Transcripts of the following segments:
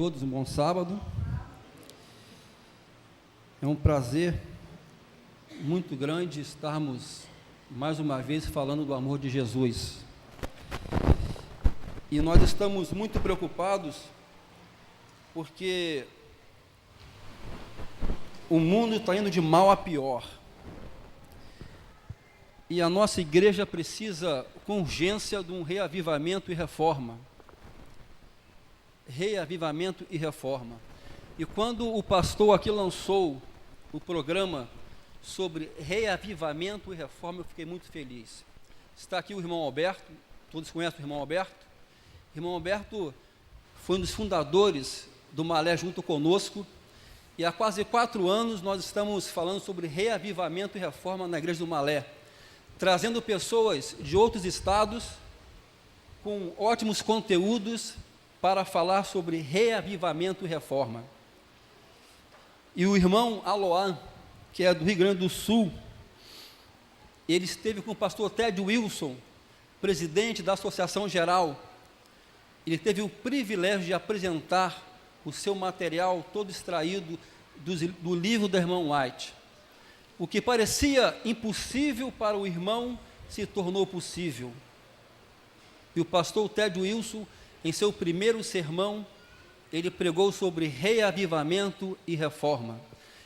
todos, um bom sábado. É um prazer muito grande estarmos mais uma vez falando do amor de Jesus. E nós estamos muito preocupados porque o mundo está indo de mal a pior. E a nossa igreja precisa com urgência de um reavivamento e reforma. Reavivamento e reforma. E quando o pastor aqui lançou o programa sobre reavivamento e reforma, eu fiquei muito feliz. Está aqui o irmão Alberto, todos conhecem o irmão Alberto? O irmão Alberto foi um dos fundadores do Malé junto conosco, e há quase 4 anos nós estamos falando sobre reavivamento e reforma na igreja do Malé, trazendo pessoas de outros estados com ótimos conteúdos para falar sobre reavivamento e reforma. E o irmão Aloan, que é do Rio Grande do Sul, ele esteve com o pastor Ted Wilson, presidente da Associação Geral. Ele teve o privilégio de apresentar o seu material todo extraído do livro do irmão White. O que parecia impossível para o irmão se tornou possível. E o pastor Ted Wilson, em seu primeiro sermão, ele pregou sobre reavivamento e reforma.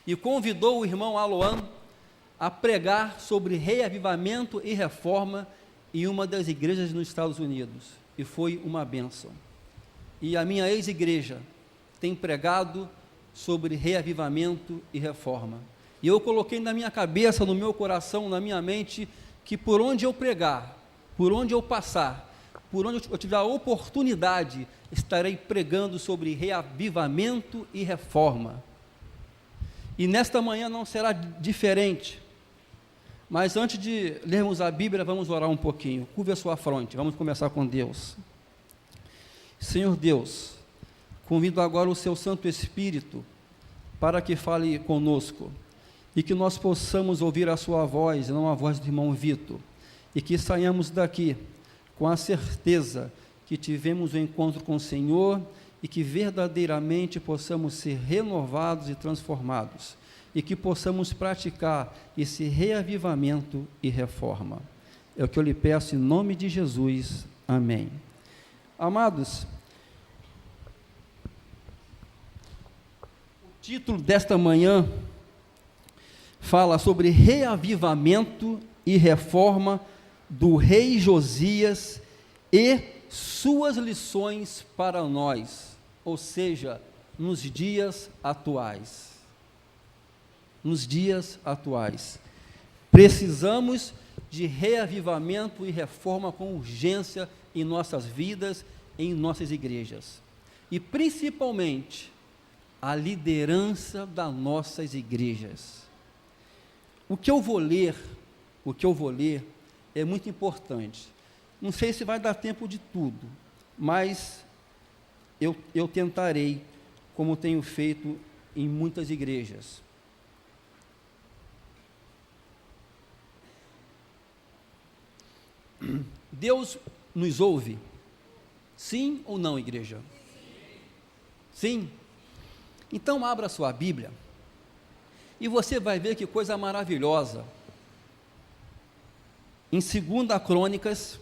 E convidou o irmão Aloan a pregar sobre reavivamento e reforma em uma das igrejas nos Estados Unidos. E foi uma bênção. E a minha ex-igreja tem pregado sobre reavivamento e reforma. E eu coloquei na minha cabeça, no meu coração, na minha mente, que por onde eu pregar, por onde eu passar, por onde eu tiver a oportunidade, estarei pregando sobre reavivamento e reforma. E nesta manhã não será diferente. Mas antes de lermos a Bíblia, vamos orar um pouquinho. Curve a sua fronte, vamos começar com Deus. Senhor Deus, convido agora o seu Santo Espírito para que fale conosco e que nós possamos ouvir a sua voz, não a voz do irmão Vitor, e que saiamos daqui com a certeza que tivemos um encontro com o Senhor e que verdadeiramente possamos ser renovados e transformados, e que possamos praticar esse reavivamento e reforma. É o que eu lhe peço em nome de Jesus. Amém. Amados, o título desta manhã fala sobre reavivamento e reforma do rei Josias e suas lições para nós, ou seja, nos dias atuais. Nos dias atuais. Precisamos de reavivamento e reforma com urgência em nossas vidas, em nossas igrejas. E principalmente, a liderança das nossas igrejas. O que eu vou ler é muito importante. Não sei se vai dar tempo de tudo, mas eu tentarei, como tenho feito em muitas igrejas. Deus nos ouve? Sim ou não, igreja? Sim? Então abra sua Bíblia e você vai ver que coisa maravilhosa. Em 2 Crônicas,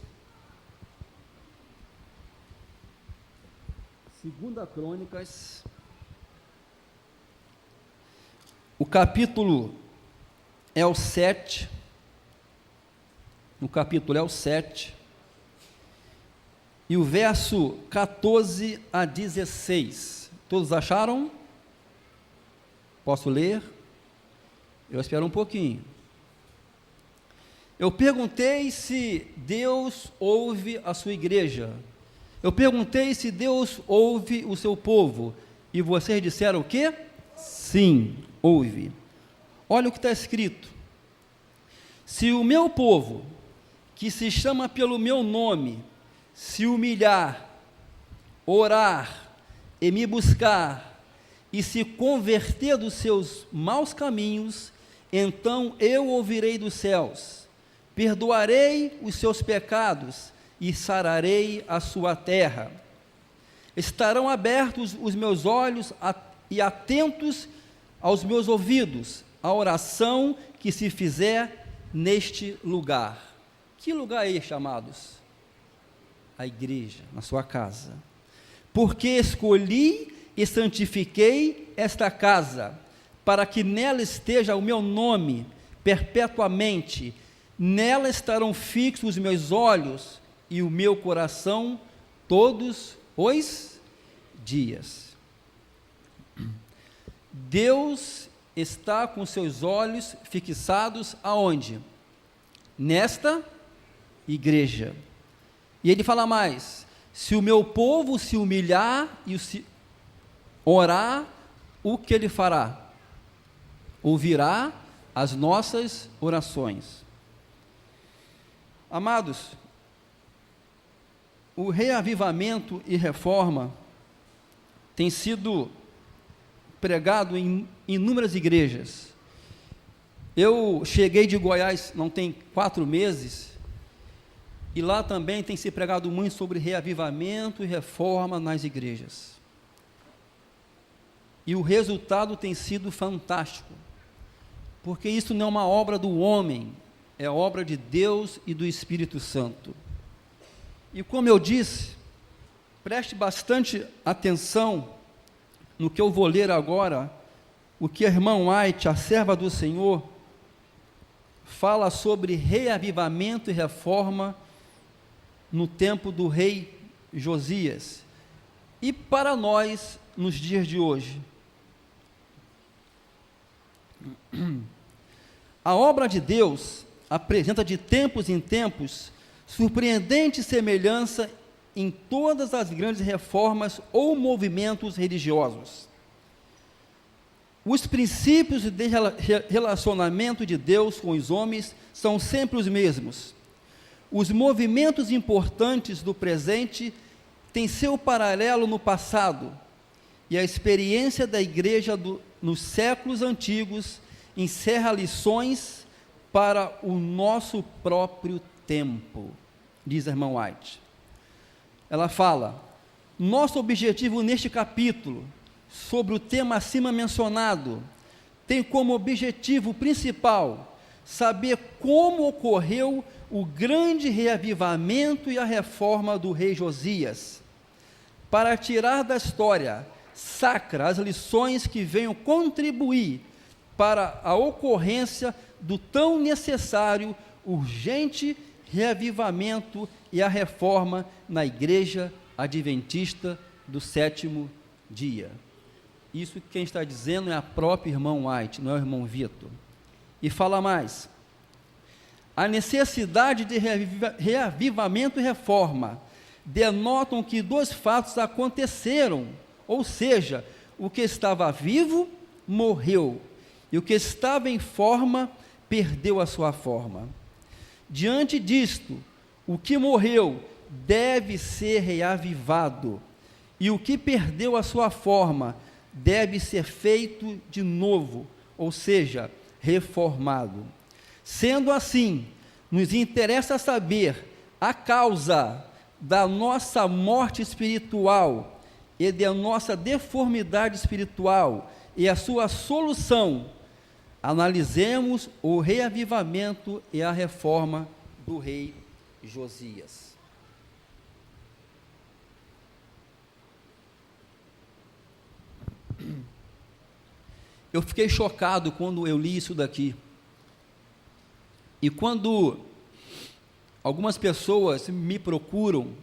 o capítulo é o 7, e o verso 14 a 16, todos acharam? Posso ler? Eu espero um pouquinho. Eu perguntei se Deus ouve a sua igreja. Eu perguntei se Deus ouve o seu povo. E vocês disseram o quê? Sim, ouve. Olha o que está escrito. Se o meu povo, que se chama pelo meu nome, se humilhar, orar e me buscar, e se converter dos seus maus caminhos, então eu ouvirei dos céus, perdoarei os seus pecados e sararei a sua terra. Estarão abertos os meus olhos e atentos aos meus ouvidos, a oração que se fizer neste lugar. Que lugar é este, amados? A igreja, na sua casa. Porque escolhi e santifiquei esta casa, para que nela esteja o meu nome perpetuamente. Nela estarão fixos os meus olhos e o meu coração todos os dias. Deus está com seus olhos fixados aonde? Nesta igreja. E ele fala mais: se o meu povo se humilhar e orar, o que ele fará? Ouvirá as nossas orações. Amados, o reavivamento e reforma tem sido pregado em inúmeras igrejas. Eu cheguei de Goiás não tem 4 meses, e lá também tem se pregado muito sobre reavivamento e reforma nas igrejas. E o resultado tem sido fantástico, porque isso não é uma obra do homem, é obra de Deus e do Espírito Santo. E como eu disse, preste bastante atenção no que eu vou ler agora, o que a irmã White, a serva do Senhor, fala sobre reavivamento e reforma no tempo do rei Josias, e para nós, nos dias de hoje. A obra de Deus apresenta de tempos em tempos surpreendente semelhança em todas as grandes reformas ou movimentos religiosos. Os princípios de relacionamento de Deus com os homens são sempre os mesmos. Os movimentos importantes do presente têm seu paralelo no passado, e a experiência da igreja nos séculos antigos encerra lições para o nosso próprio tempo, diz a irmã White. Ela fala: nosso objetivo neste capítulo, sobre o tema acima mencionado, tem como objetivo principal saber como ocorreu o grande reavivamento e a reforma do rei Josias, para tirar da história sacra as lições que venham contribuir para a ocorrência do tão necessário, urgente reavivamento e a reforma na Igreja Adventista do Sétimo Dia. Isso que quem está dizendo é a própria irmã White, não é o irmão Vitor. E fala mais: a necessidade de reavivamento e reforma denotam que 2 fatos aconteceram, ou seja, o que estava vivo morreu, e o que estava em forma perdeu a sua forma. Diante disto, o que morreu deve ser reavivado, e o que perdeu a sua forma deve ser feito de novo, ou seja, reformado. Sendo assim, nos interessa saber a causa da nossa morte espiritual e da nossa deformidade espiritual e a sua solução. Analisemos o reavivamento e a reforma do rei Josias. Eu fiquei chocado quando eu li isso daqui. E quando algumas pessoas me procuram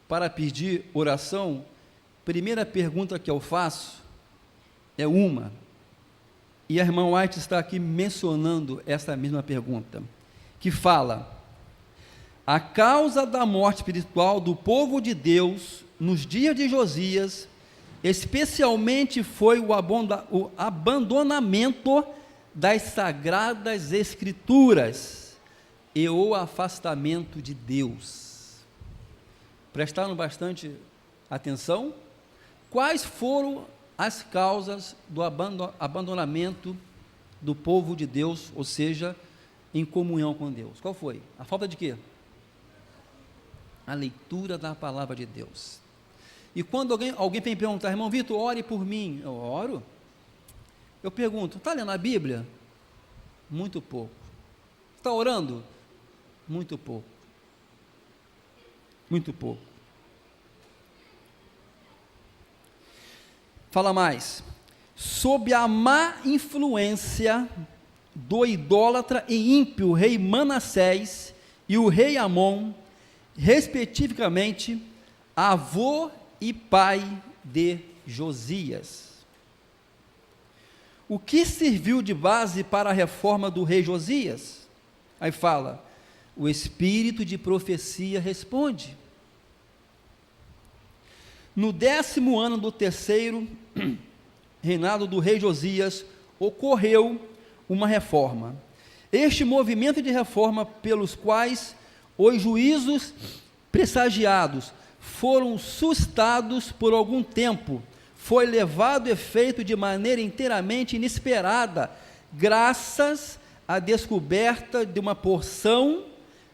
para pedir oração, primeira pergunta que eu faço é uma. E a irmã White está aqui mencionando essa mesma pergunta, que fala: a causa da morte espiritual do povo de Deus nos dias de Josias, especialmente foi o abandonamento das sagradas escrituras e o afastamento de Deus. Prestaram bastante atenção? Quais foram as causas do abandonamento do povo de Deus, ou seja, em comunhão com Deus? Qual foi? A falta de quê? A leitura da palavra de Deus. E quando alguém vem perguntar, irmão Vitor, ore por mim, eu oro. Eu pergunto, está lendo a Bíblia? Muito pouco. Está orando? Muito pouco. Muito pouco. Fala mais. Sob a má influência do idólatra e ímpio rei Manassés e o rei Amon, respectivamente, avô e pai de Josias. O que serviu de base para a reforma do rei Josias? Aí fala, o espírito de profecia responde. No 10º ano do terceiro reinado do rei Josias, ocorreu uma reforma. Este movimento de reforma, pelos quais os juízos pressagiados foram sustados por algum tempo, foi levado a efeito de maneira inteiramente inesperada, graças à descoberta de uma porção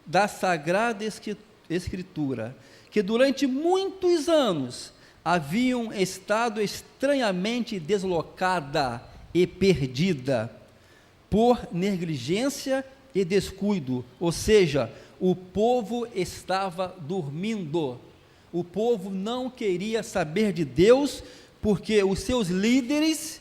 da Sagrada Escritura, que durante muitos anos haviam estado estranhamente deslocada e perdida por negligência e descuido, ou seja, o povo estava dormindo, o povo não queria saber de Deus, porque os seus líderes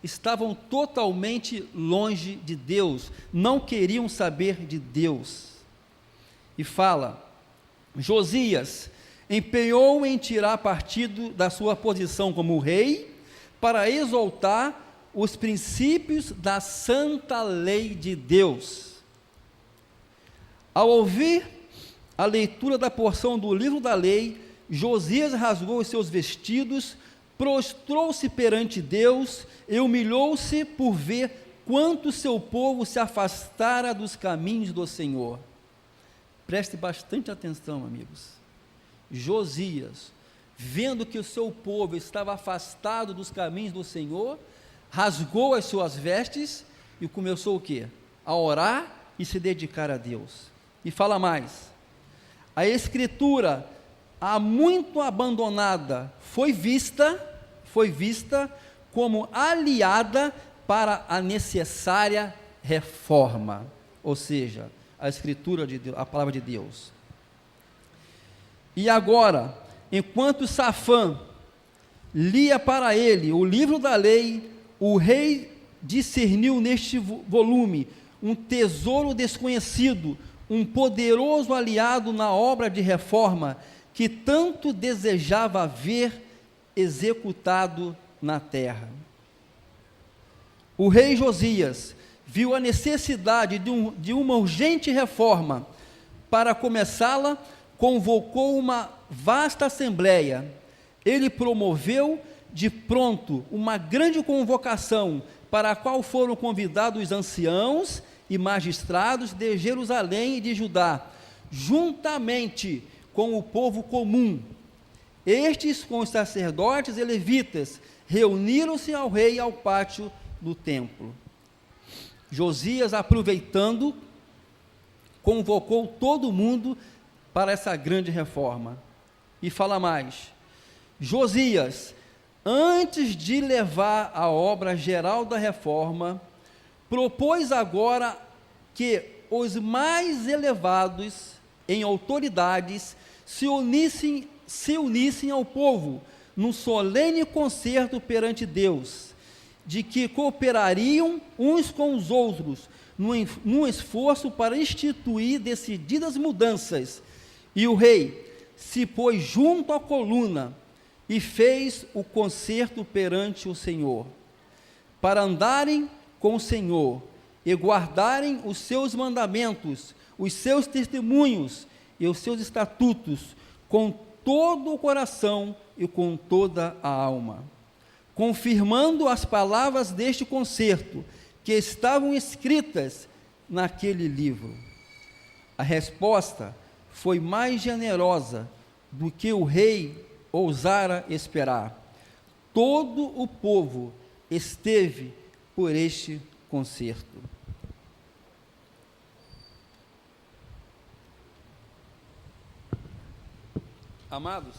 estavam totalmente longe de Deus, não queriam saber de Deus. E fala, Josias empenhou em tirar partido da sua posição como rei, para exaltar os princípios da santa lei de Deus. Ao ouvir a leitura da porção do livro da lei, Josias rasgou os seus vestidos, prostrou-se perante Deus e humilhou-se por ver quanto seu povo se afastara dos caminhos do Senhor. Preste bastante atenção, amigos. Josias, vendo que o seu povo estava afastado dos caminhos do Senhor, rasgou as suas vestes e começou o quê? A orar e se dedicar a Deus. E fala mais, a escritura, há muito abandonada, foi vista como aliada para a necessária reforma, ou seja, a escritura de Deus, a palavra de Deus. E agora, enquanto Safã lia para ele o livro da lei, o rei discerniu neste volume um tesouro desconhecido, um poderoso aliado na obra de reforma que tanto desejava ver executado na terra. O rei Josias viu a necessidade de uma urgente reforma. Para começá-la, convocou uma vasta assembleia. Ele promoveu de pronto uma grande convocação, para a qual foram convidados os anciãos e magistrados de Jerusalém e de Judá, juntamente com o povo comum. Estes, com os sacerdotes e levitas, reuniram-se ao rei ao pátio do templo. Josias, aproveitando, convocou todo mundo para essa grande reforma. E fala mais, Josias, antes de levar a obra geral da reforma, propôs agora que os mais elevados em autoridades se unissem ao povo num solene concerto perante Deus, de que cooperariam uns com os outros num esforço para instituir decididas mudanças. E o rei se pôs junto à coluna e fez o concerto perante o Senhor, para andarem com o Senhor e guardarem os seus mandamentos, os seus testemunhos e os seus estatutos com todo o coração e com toda a alma, confirmando as palavras deste concerto que estavam escritas naquele livro. A resposta foi mais generosa do que o rei ousara esperar. Todo o povo esteve por este concerto. Amados,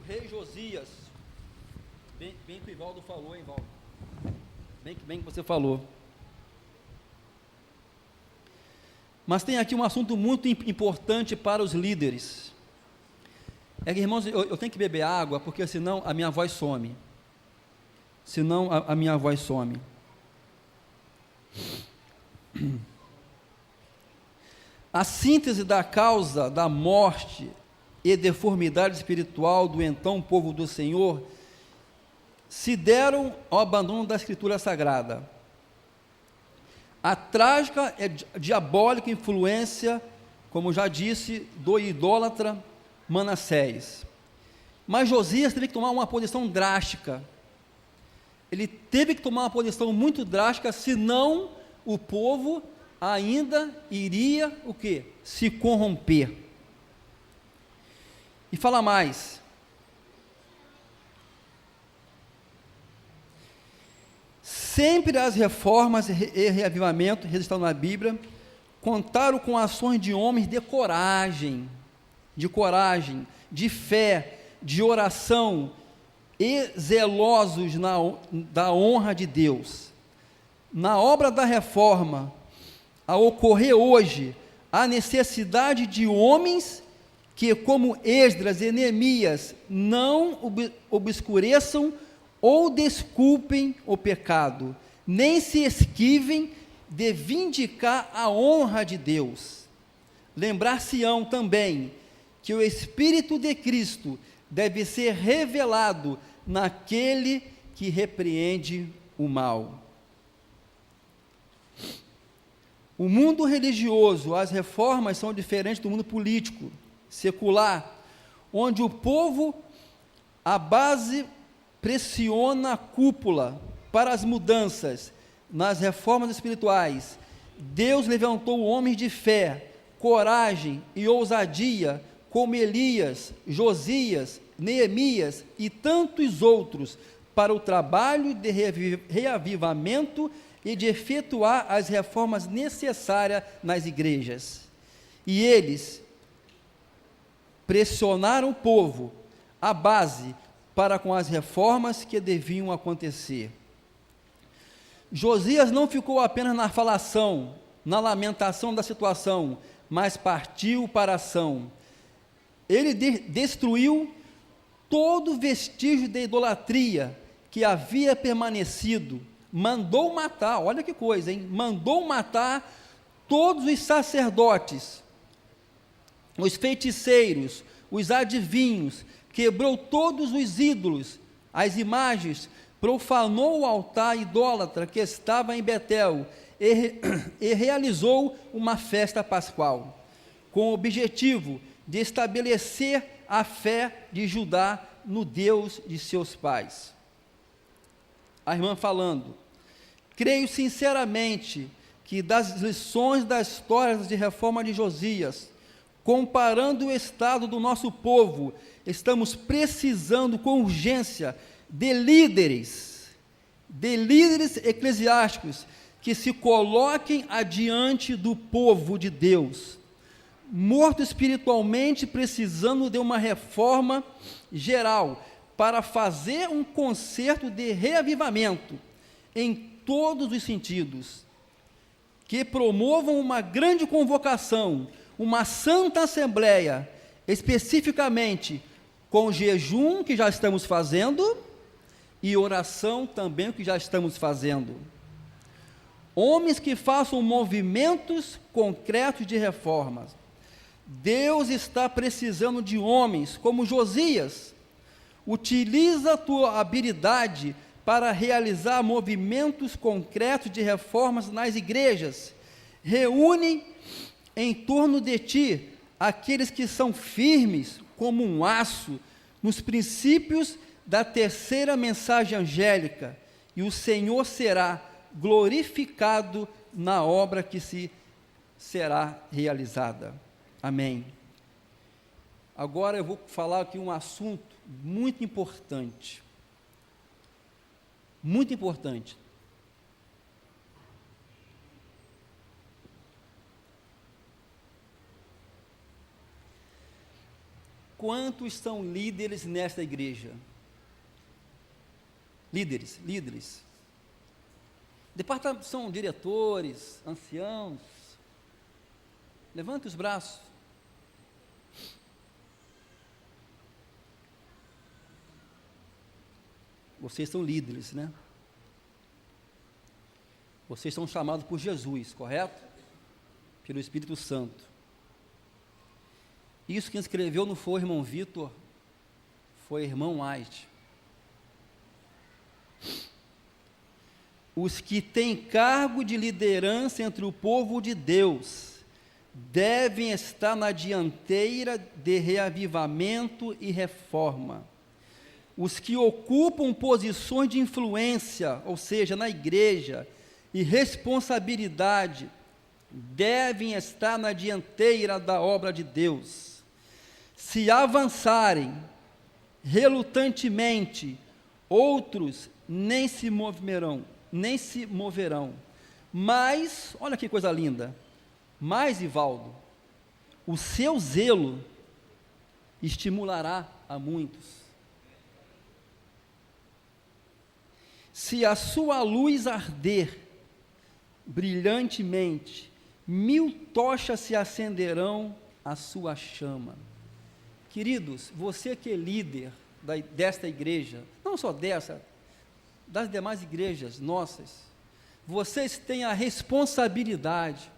rei Josias, bem que o Ivaldo falou, hein, Ivaldo? Bem que você falou. Mas tem aqui um assunto muito importante para os líderes. É que, irmãos, eu tenho que beber água, porque senão a minha voz some. Senão a minha voz some. A síntese da causa da morte e deformidade espiritual do então povo do Senhor se deram ao abandono da Escritura Sagrada. A trágica e diabólica influência, como já disse, do idólatra Manassés. Mas Josias teve que tomar uma posição drástica. Ele teve que tomar uma posição muito drástica, senão o povo ainda iria o quê? Se corromper. E fala mais. Sempre as reformas e reavivamento registrados na Bíblia contaram com ações de homens de coragem, de fé, de oração e zelosos da honra de Deus. Na obra da reforma, a ocorrer hoje, a necessidade de homens que, como Esdras e Neemias, não obscureçam ou desculpem o pecado, nem se esquivem de vindicar a honra de Deus. Lembrar-se-ão também que o Espírito de Cristo deve ser revelado naquele que repreende o mal. O mundo religioso, as reformas são diferentes do mundo político, secular, onde o povo, a base, pressiona a cúpula para as mudanças. Nas reformas espirituais, Deus levantou homens de fé, coragem e ousadia, como Elias, Josias, Neemias e tantos outros, para o trabalho de reavivamento e de efetuar as reformas necessárias nas igrejas. E eles pressionaram o povo, a base, para com as reformas que deviam acontecer. Josias não ficou apenas na falação, na lamentação da situação, mas partiu para a ação. Ele destruiu todo vestígio de idolatria que havia permanecido, mandou matar, olha que coisa, hein? Mandou matar todos os sacerdotes, os feiticeiros, os adivinhos, quebrou todos os ídolos, as imagens, profanou o altar idólatra que estava em Betel e realizou uma festa pascual, com o objetivo de estabelecer a fé de Judá no Deus de seus pais. A irmã falando, creio sinceramente que das lições da história de reforma de Josias, comparando o estado do nosso povo, estamos precisando com urgência de líderes eclesiásticos que se coloquem adiante do povo de Deus, morto espiritualmente, precisando de uma reforma geral, para fazer um concerto de reavivamento em todos os sentidos, que promovam uma grande convocação, uma santa assembleia, especificamente com jejum, que já estamos fazendo, e oração também, que já estamos fazendo. Homens que façam movimentos concretos de reformas. Deus está precisando de homens como Josias. Utiliza a tua habilidade para realizar movimentos concretos de reformas nas igrejas. Reúne em torno de ti aqueles que são firmes como um aço nos princípios da terceira mensagem angélica, e o Senhor será glorificado na obra que se será realizada. Amém. Agora eu vou falar aqui um assunto muito importante. Muito importante. quantos são líderes nesta igreja? Líderes. Departamento, são diretores, anciãos. Levante os braços. Vocês são líderes, né? Vocês são chamados por Jesus, correto? Pelo Espírito Santo. Isso quem escreveu não foi o irmão Vitor, foi o irmão White. Os que têm cargo de liderança entre o povo de Deus devem estar na dianteira de reavivamento e reforma. Os que ocupam posições de influência, ou seja, na igreja, e responsabilidade, devem estar na dianteira da obra de Deus. Se avançarem relutantemente, outros nem se moverão. Mas, olha que coisa linda, mas, Ivaldo, o seu zelo estimulará a muitos. Se a sua luz arder brilhantemente, 1000 tochas se acenderão à sua chama. Queridos, você que é líder desta igreja, não só dessa, das demais igrejas nossas, vocês têm a responsabilidade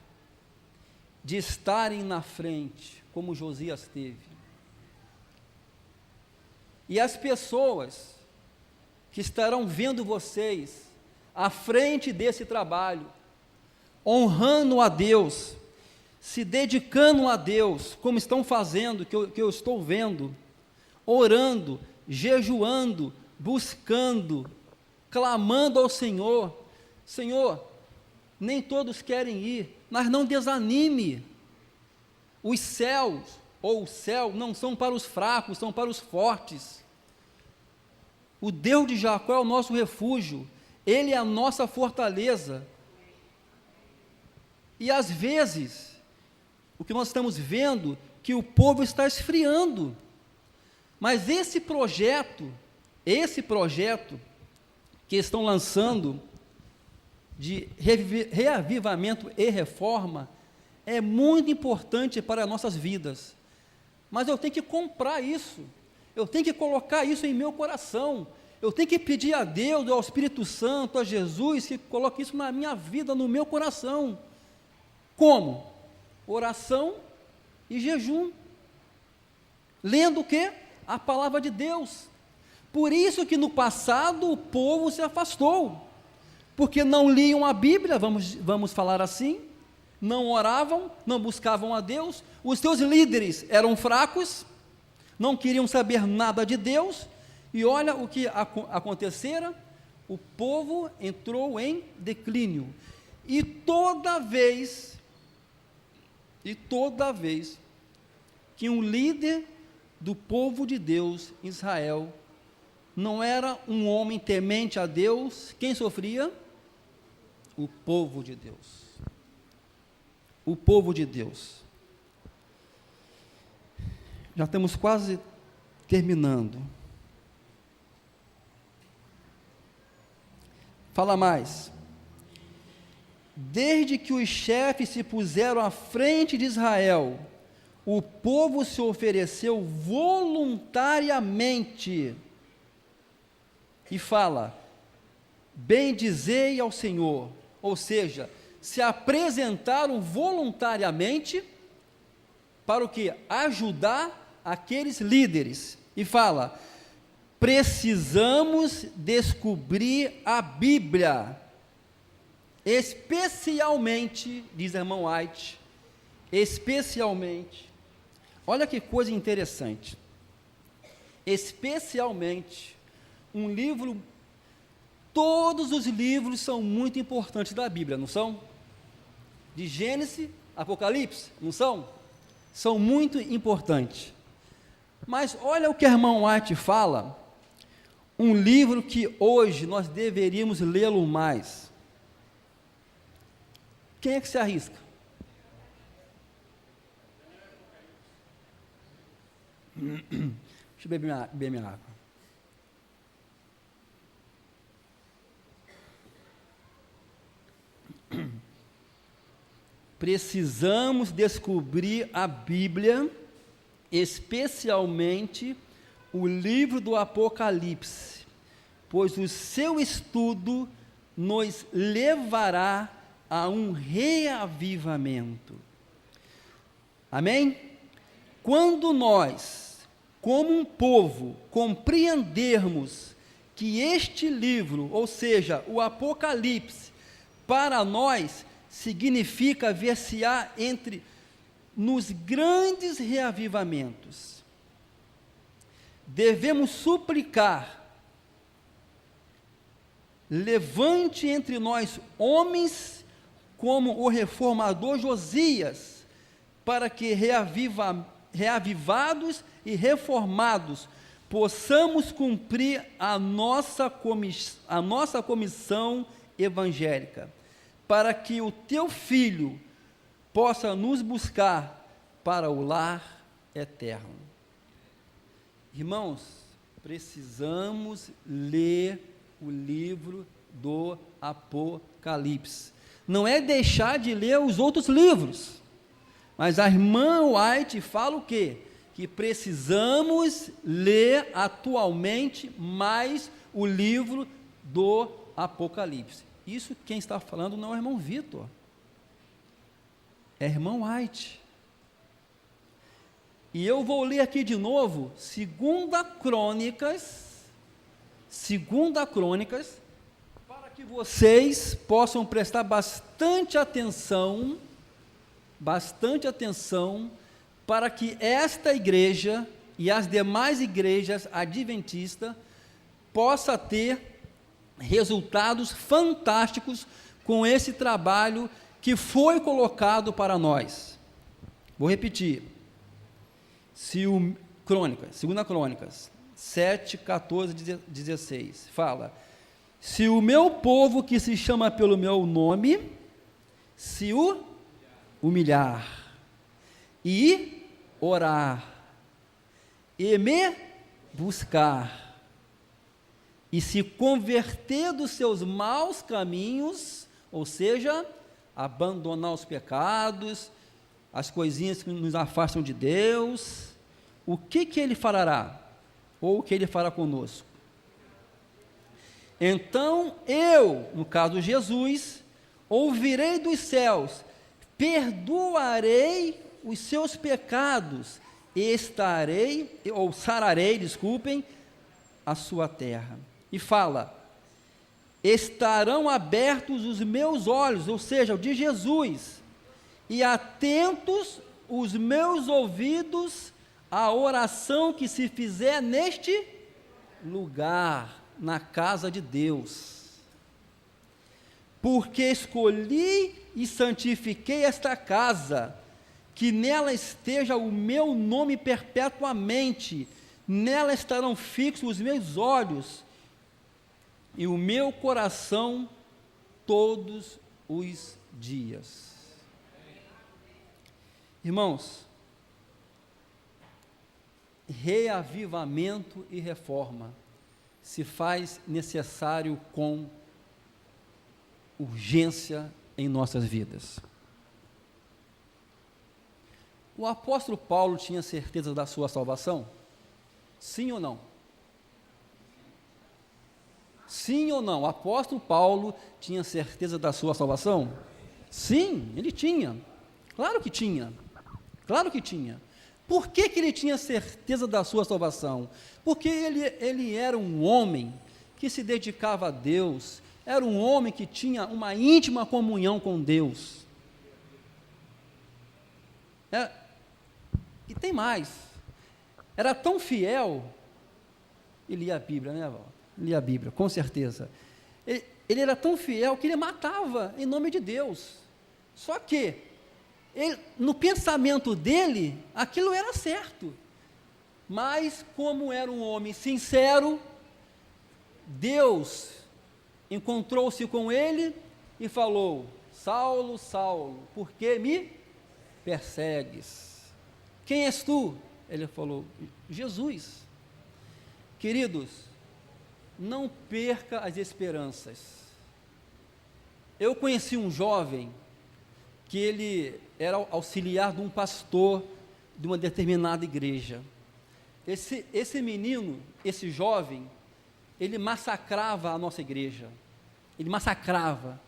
de estarem na frente, como Josias teve. E as pessoas que estarão vendo vocês à frente desse trabalho, honrando a Deus, se dedicando a Deus, como estão fazendo, que eu estou vendo, orando, jejuando, buscando, clamando ao Senhor. Senhor, nem todos querem ir, mas não desanime. Os céus, ou o céu, não são para os fracos, são para os fortes. O Deus de Jacó é o nosso refúgio, Ele é a nossa fortaleza. E às vezes, o que nós estamos vendo, que o povo está esfriando. Mas esse projeto que estão lançando, de reavivamento e reforma, é muito importante para as nossas vidas. Mas eu tenho que comprar isso, eu tenho que colocar isso em meu coração, eu tenho que pedir a Deus, ao Espírito Santo, a Jesus, que coloque isso na minha vida, no meu coração. Como? Oração e jejum. Lendo o quê? A palavra de Deus. Por isso que no passado o povo se afastou, porque não liam a Bíblia, vamos falar assim, não oravam, não buscavam a Deus, os seus líderes eram fracos, não queriam saber nada de Deus, e olha o que acontecera, o povo entrou em declínio, e toda vez que um líder do povo de Deus, Israel, não era um homem temente a Deus, quem sofria? O povo de Deus. O povo de Deus. Já estamos quase terminando. Fala mais. Desde que os chefes se puseram à frente de Israel, o povo se ofereceu voluntariamente e fala: bendizei ao Senhor, ou seja, se apresentaram voluntariamente para o que? Ajudar aqueles líderes, e fala: precisamos descobrir a Bíblia, especialmente, diz a irmã White, especialmente, olha que coisa interessante, especialmente, um livro, todos os livros são muito importantes da Bíblia, não são? De Gênesis, Apocalipse, não são? São muito importantes. Mas olha o que a irmã White fala, um livro que hoje nós deveríamos lê-lo mais. Quem é que se arrisca? Deixa eu beber minha água. Precisamos descobrir a Bíblia, especialmente o livro do Apocalipse, pois o seu estudo nos levará a um reavivamento. Amém? Quando nós, como um povo, compreendermos que este livro, ou seja, o Apocalipse, para nós, significa ver-se-á nos grandes reavivamentos. Devemos suplicar, levante entre nós homens como o reformador Josias, para que reavivados e reformados possamos cumprir a nossa comissão evangélica, para que o teu Filho possa nos buscar para o lar eterno. Irmãos, precisamos ler o livro do Apocalipse. Não é deixar de ler os outros livros, mas a irmã White fala o quê? Que precisamos ler atualmente mais o livro do Apocalipse. Isso quem está falando não é o irmão Vitor, é a irmã White. E eu vou ler aqui de novo, 2 Crônicas, para que vocês possam prestar bastante atenção, para que esta igreja e as demais igrejas adventistas possa ter resultados fantásticos com esse trabalho que foi colocado para nós. Vou repetir. 2 Crônicas 7, 14, 16, fala: se o meu povo que se chama pelo meu nome se humilhar e orar e me buscar e se converter dos seus maus caminhos, ou seja, abandonar os pecados, as coisinhas que nos afastam de Deus, o que ele fará? Ou o que ele fará conosco? Então eu, no caso Jesus, ouvirei dos céus, perdoarei os seus pecados e sararei, a sua terra. E fala: estarão abertos os meus olhos, ou seja, o de Jesus, e atentos os meus ouvidos à oração que se fizer neste lugar, na casa de Deus. Porque escolhi e santifiquei esta casa, que nela esteja o meu nome perpetuamente, nela estarão fixos os meus olhos e o meu coração todos os dias. Irmãos, reavivamento e reforma se faz necessário com urgência em nossas vidas. O apóstolo Paulo tinha certeza da sua salvação? Sim ou não? Sim ou não? O apóstolo Paulo tinha certeza da sua salvação? Sim, ele tinha. Claro que tinha. Claro que tinha. Por que ele tinha certeza da sua salvação? Porque ele era um homem que se dedicava a Deus, era um homem que tinha uma íntima comunhão com Deus. E tem mais, era tão fiel, ele lia a Bíblia, né, Val? Lia a Bíblia, com certeza. Ele era tão fiel que ele matava em nome de Deus. Só que, no pensamento dele, aquilo era certo. Mas, como era um homem sincero, Deus encontrou-se com ele e falou: Saulo, Saulo, por que me persegues? Quem és tu? Ele falou, Jesus. Queridos, não perca as esperanças. Eu conheci um jovem que ele era auxiliar de um pastor de uma determinada igreja. Esse menino, esse jovem, ele massacrava a nossa igreja. Ele massacrava.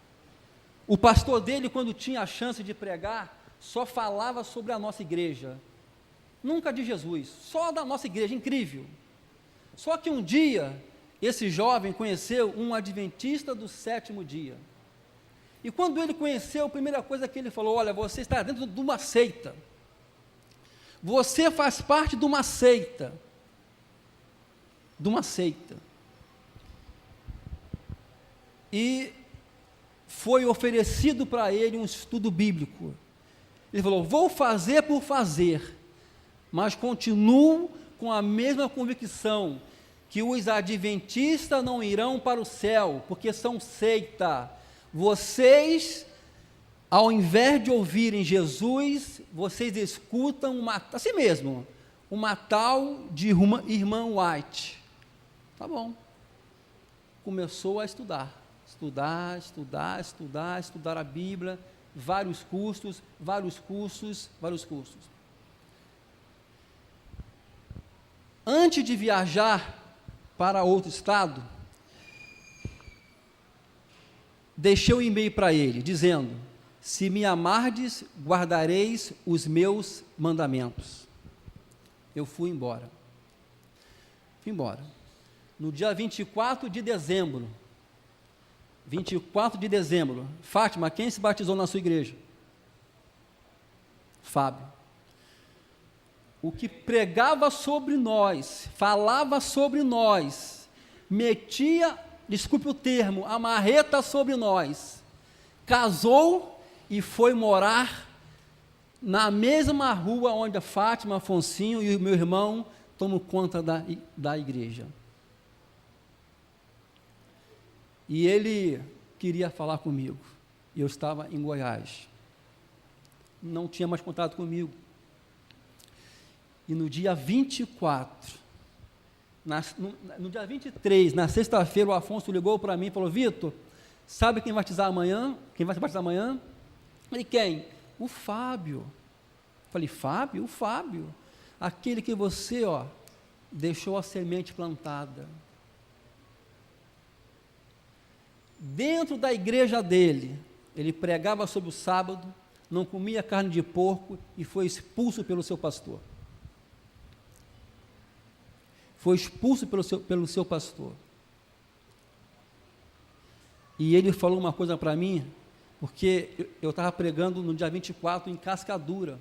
O pastor dele, quando tinha a chance de pregar, só falava sobre a nossa igreja. Nunca de Jesus, só da nossa igreja, incrível. Só que um dia, esse jovem conheceu um adventista do 7º dia. E quando ele conheceu, a primeira coisa que ele falou, olha, você está dentro de uma seita. Você faz parte de uma seita. De uma seita. E foi oferecido para ele um estudo bíblico. Ele falou, vou fazer por fazer, mas continuo com a mesma convicção, que os adventistas não irão para o céu, porque são seita. Vocês, ao invés de ouvirem Jesus, vocês escutam assim mesmo, uma tal de irmã White. Tá bom. Começou a estudar a Bíblia, vários cursos. Antes de viajar para outro estado, deixei um e-mail para ele, dizendo, se me amardes, guardareis os meus mandamentos. Eu fui embora. No dia 24 de dezembro, Fátima, quem se batizou na sua igreja? Fábio. O que pregava sobre nós, falava sobre nós, metia, desculpe o termo, a marreta sobre nós, casou e foi morar na mesma rua onde a Fátima, Afonsinho e o meu irmão tomam conta da igreja. E ele queria falar comigo, e eu estava em Goiás, não tinha mais contato comigo. E no dia 24, no dia 23, na sexta-feira, o Afonso ligou para mim e falou, Vitor, sabe quem vai batizar amanhã? Quem vai se batizar amanhã? Falei, quem? O Fábio. Falei, Fábio? O Fábio. Aquele que você, deixou a semente plantada. Dentro da igreja dele, ele pregava sobre o sábado, não comia carne de porco e foi expulso pelo seu pastor. Pelo seu pastor. E ele falou uma coisa para mim, porque eu estava pregando no dia 24 em Cascadura,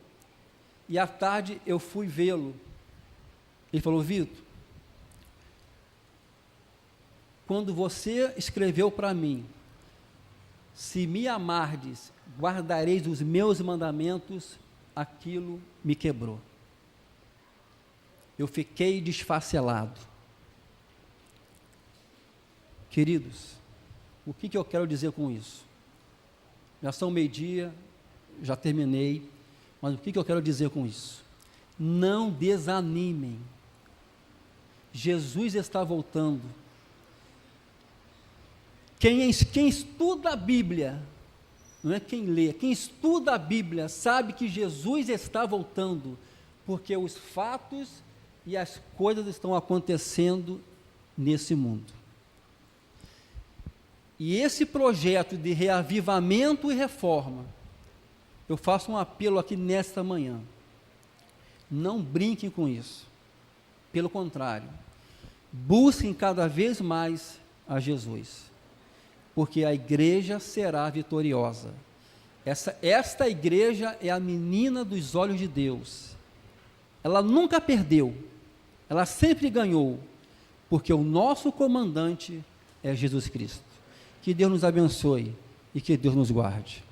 e à tarde eu fui vê-lo. Ele falou, Vitor, quando você escreveu para mim, se me amardes, guardareis os meus mandamentos, aquilo me quebrou. Eu fiquei desfacelado. Queridos, o que eu quero dizer com isso? Já são meio-dia, já terminei, mas o que eu quero dizer com isso? Não desanimem. Jesus está voltando. Quem estuda a Bíblia, não é quem lê, quem estuda a Bíblia sabe que Jesus está voltando, porque os fatos e as coisas estão acontecendo nesse mundo. E esse projeto de reavivamento e reforma, eu faço um apelo aqui nesta manhã, não brinquem com isso, pelo contrário, busquem cada vez mais a Jesus, porque a igreja será vitoriosa. Esta igreja é a menina dos olhos de Deus, ela nunca perdeu, ela sempre ganhou, porque o nosso comandante é Jesus Cristo. Que Deus nos abençoe e que Deus nos guarde.